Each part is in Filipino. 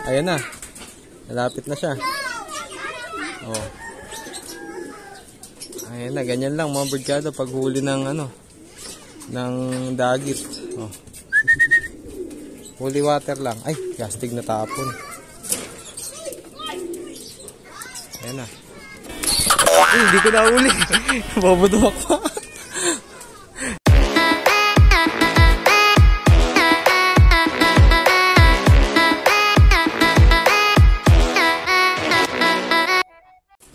Ayan na. Malapit na siya. Oh. Ayan na, ganyan lang mga birdkada pag huli ng ano, ng dagit. Oh. Holy water lang. Ay, gastig na tapon. Ayan na. Ay, hindi ko na huli. Babuduwak pa.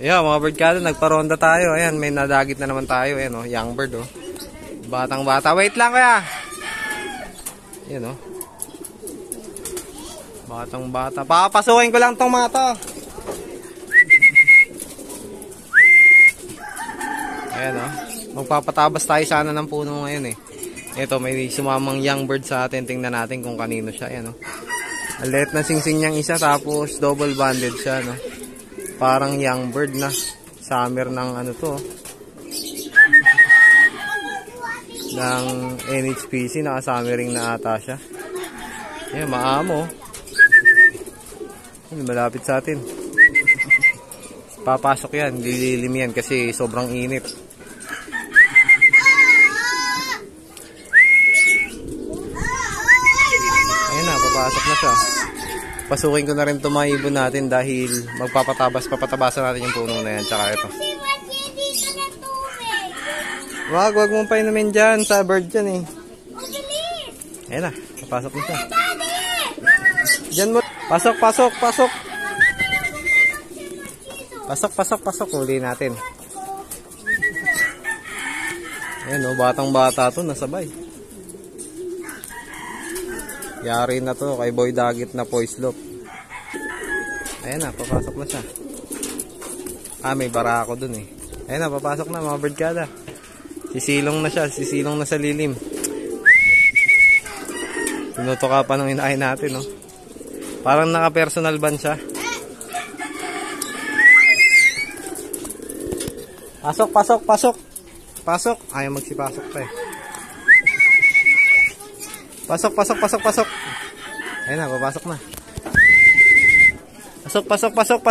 Ayan mga birdkada, nagparonda tayo. Ayan, may nadagit na naman tayo. Ayan o, young bird o. Batang bata. Wait lang kaya. Ayan o. Batang bata. Papasukin ko lang tong mga to. Ayan o. Magpapatabas tayo sana ng puno ngayon eh. Ito, may sumamang young bird sa atin. Tingnan natin kung kanino siya. Ayan o. Ang liit na singsing niyang isa. Tapos double banded siya no. Parang young bird na. Summer ng ano to. Ng NHPC. Naka-summering na ata siya. Ayan, maamo. Malapit sa atin. Papasok yan. Lililim yan kasi sobrang init. Ayan na, papasok na siya. Pasukin ko na rin itong mga ibon natin dahil papatabasan natin yung puno na yan. Tsaka ito. Wag mong painumin dyan sa bird dyan eh. Ayan na, papasok na siya. Dyan mo. Pasok. Pasok. Huli natin. Ayan o, batang bata to, nasabay. Yari na to kay Boy Dagit na poislop. Ayan na, papasok na siya. Ah, may barako dun eh. Ayan na, papasok na mga birdkada. Sisilong na siya, sisilong na sa lilim. Tinutuka pa nung inahin natin, no? Parang naka-personal ban siya. Pasok. Ayaw magsipasok pa eh. Pasok. Ayun na, papasok na. Pasok.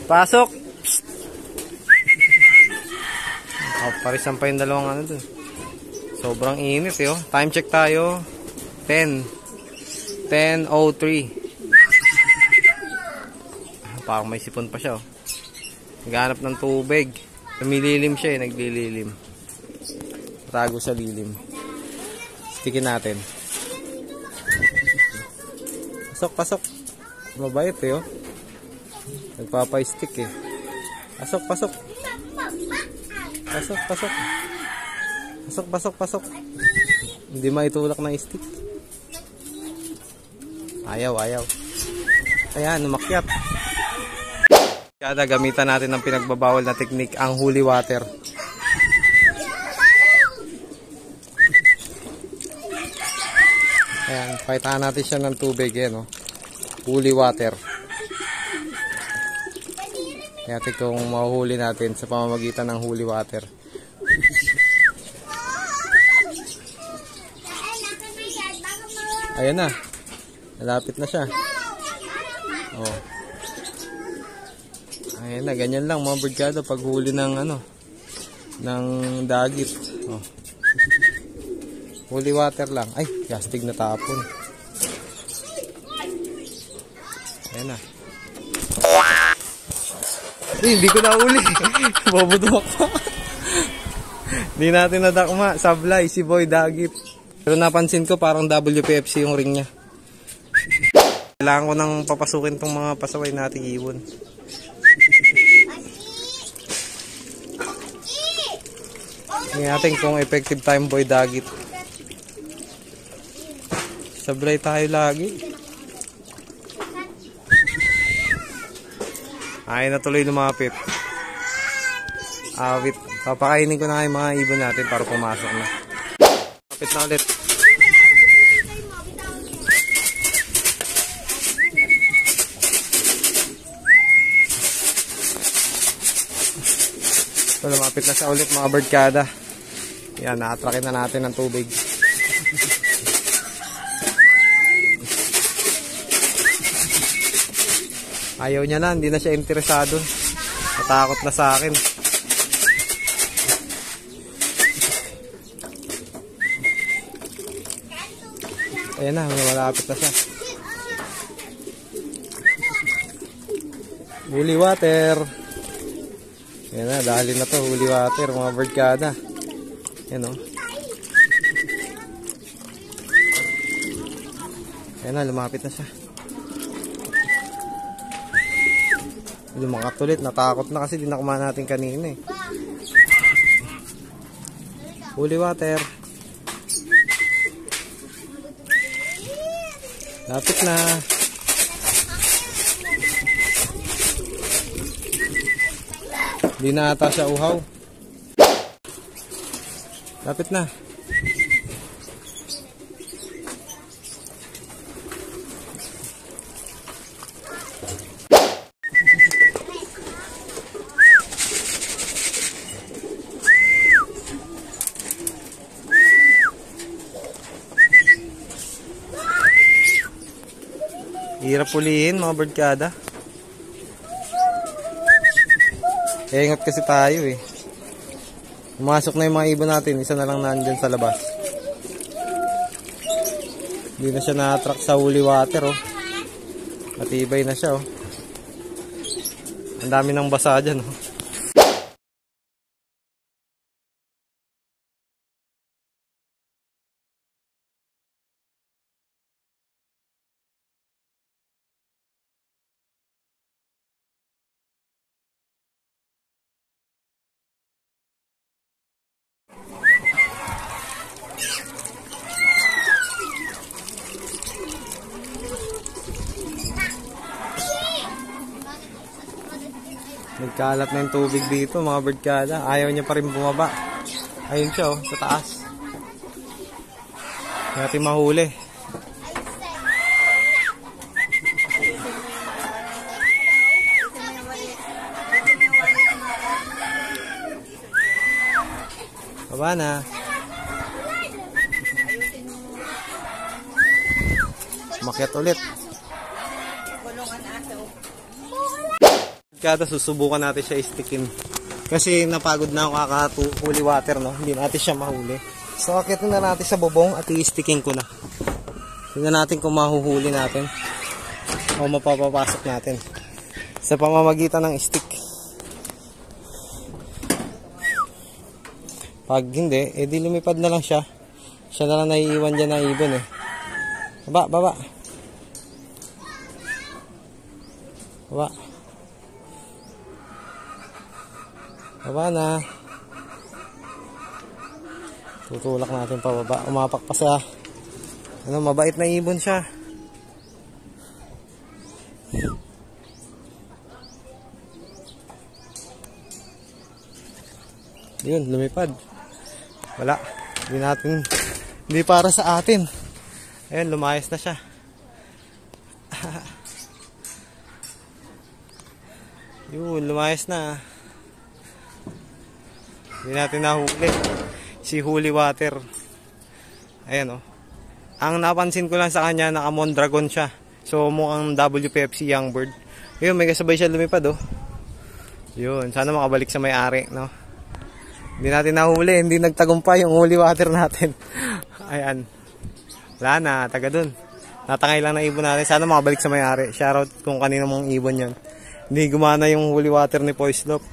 Pasok. Oh, parisan pa yung dalawang ano dun. Sobrang init eh, oh. Time check tayo. 10:03. Parang may sipon pa siya, oh. Naghanap ng tubig. Lumililim siya eh, naglililim. Tago sa lilim. Stikin natin. Pasok. Mabait eh, oh. Nagpapay-stick eh. Pasok. Hindi maitulak na stick. Ayaw. Ayan, umakyat. Kada gamitan natin ng pinagbabawal na teknik, ang holy water. Ayan, pakitaan natin siya ng tubig yan, oh. Holy water. Kaya kung mahuhuli natin sa pamamagitan ng holy water. Ayan na. Malapit na siya. Oh. Ayan na, ganyan lang mga birdkada pag huli ng ano, ng dagit. Oh. Holy water lang. Ay, gastig na tapon. Ayan na. Hindi ko na uli. Babuduwak pa. Hindi natin nadakma. Sablay, si Boy Dagit. Pero napansin ko parang WPFC yung ring niya. Kailangan ko nang papasukin tong mga pasaway nating ibon. Tingnan natin kung effective time Boy Dagit. Sablay tayo lagi. Ay na tuloy lumapit. Awit. Papakainin ko na nga yung mga ibon natin para pumasok na. Lapit na ulit. So, lumapit na siya ulit mga birdkada. Yan, na-attrakin na natin ng tubig. Ayaw niya na, hindi na siya interesado. Natakot na sa akin. Ayan na, malapit na siya. Holy water. Ayan na, dahil na to, holy water, mga birdcada. Ayan o. Ayan na, lumapit na siya. Lumakat ulit, natakot na kasi dinakma natin kanina eh. Holy water. Lapit na. Hindi na ata siya uhaw. Lapit na. Hirap pulihin mga birdcada. Ingat kasi tayo eh. Pumasok na yung mga ibon natin. Isa na lang nandyan sa labas. Hindi na siya na-attract sa holy water oh. Matibay na siya oh. Ang dami ng basa dyan oh. Nagkalat na yung tubig dito mga birdcada. Ayaw niya pa rin bumaba. Ayun siya oh, sa taas. Natin mahuli. Baba na. Makyat ulit. Kada susubukan natin siya istikin. Kasi napagod na ako kakahuli water no. Hindi natin siya mahuli. So akitin na natin sa bubong at i-sticking ko na. Tingnan natin kung mahuhuli natin. O mapapapasok natin. Sa pamamagitan ng stick. Pag hindi, edi lumipad na lang siya. Siya na lang naiiwan dyan na ibon eh. Baba, baba. Baba. Baba na. Tutulak natin pababa. Umapak pa siya. Ano, mabait na ibon siya. Yun, lumipad. Wala. Hindi para sa atin. Ayun, lumayas na siya. Yun, lumayas na. Hindi natin nahuli. Si holy water. Ayan o. Ang napansin ko lang sa kanya, naka Mondragon siya. So mukhang WPFC young bird. Yun, may kasabay siya lumipad o. Yun, sana makabalik sa may-ari, no? Hindi natin nahuli, hindi nagtagumpay yung holy water natin. Ayan. Wala na, taga dun. Natangay lang na ibon natin. Sana makabalik sa may-ari. Shoutout kung kanino mong ibon yun. Hindi gumana yung holy water ni Poislop.